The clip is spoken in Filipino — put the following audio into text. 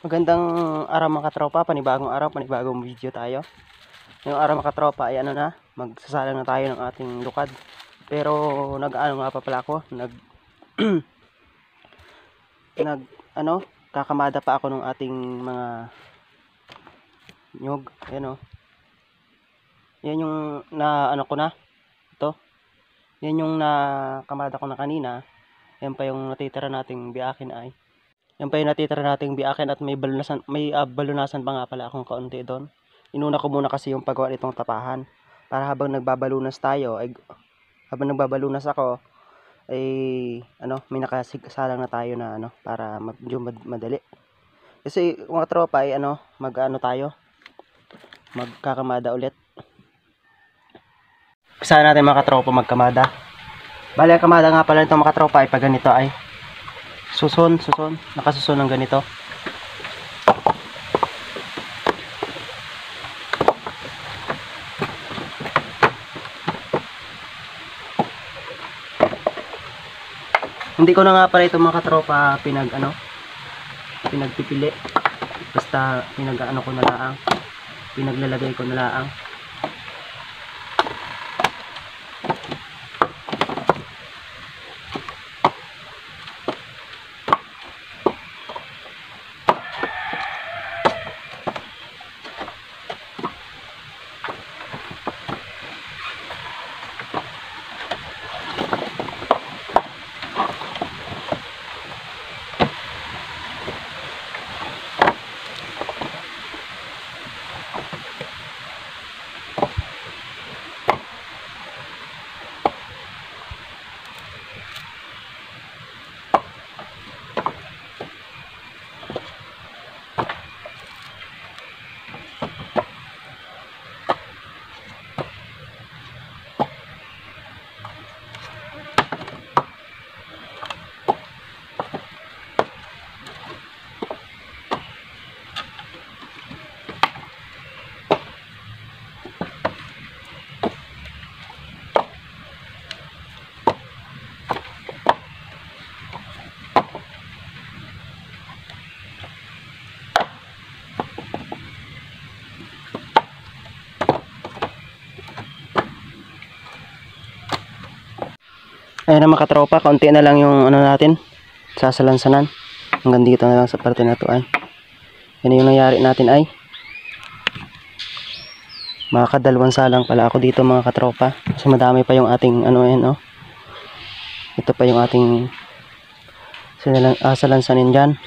Magandang araw mga katropa, panibagong araw, panibagong video tayo. Ngayong araw mga katropa ay magsasalang na tayo ng ating lukad. Pero nag-ano nga pa pala ako, kakamada pa ako ng ating mga nyug. Ayan yan yung ito. Yan yung nakamada ko na kanina. Yan pa yung natitira nating biakin ay. Yan pa yung natitira nating biakin at may balunasan pa nga pala akong kaunti doon. Inuna ko muna kasi yung paggawa nitong tapahan. Para habang nagbabalunas tayo, habang nagbabalunas ako, may nakasalang na tayo na para medyo madali. Kasi mga tropa ay magkakamada ulit. Isa natin mga tropa magkamada. Bali ang kamada nga pala nitong mga tropa ay pag ganito ay susun, nakasusun ng ganito. Hindi ko na nga pala ito mga katropa pinagpipili. Basta pinaglalagay ko na laang. Ayan na mga katropa, kaunti na lang yung natin, sasalansanan. Hanggang dito na lang sa parte na to ay. Yan yung nangyari natin ay. Makakadalawang salang pala ako dito mga katropa. Kasi madami pa yung ating Ito pa yung ating salansanin dyan.